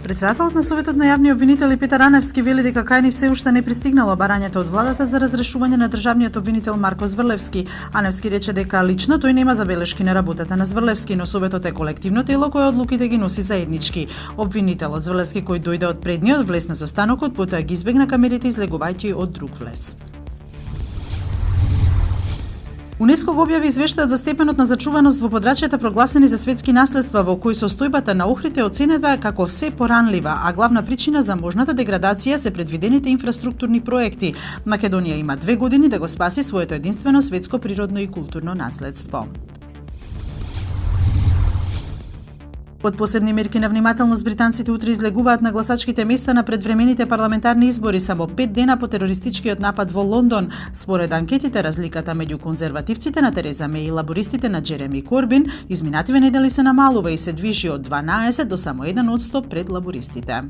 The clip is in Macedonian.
Председателот на Советот на јавни обвинители Петар Аневски вели дека кај нив се уште не пристигнало барањето од владата за разрешување на државниот обвинител Марко Зврлевски. Аневски рече дека лично тој нема забелешки на работата на Зврлевски, но Советот е колективно тело кое одлуките ги носи заеднички. Обвинителот Зврлевски, кој дојде од предниот влез на состанокот, потоа ги избегна камерите излегувајќи од друг влез. УНЕСКО го објави извештајот за степенот на зачуваност во подрачјата прогласени за светски наследства, во кои состојбата на Охрид е оценета како се поранлива, а главна причина за можната деградација се предвидените инфраструктурни проекти. Македонија има 2 години да го спаси своето единствено светско природно и културно наследство. Под посебни мерки на внимателност, британците утре излегуваат на гласачките места на предвремените парламентарни избори само 5 дена по терористичкиот напад во Лондон. Според анкетите, разликата меѓу конзервативците на Тереза Меј и лабористите на Джереми Корбин изминативе недели се намалува и се движи од 12 до само 1% пред лабористите.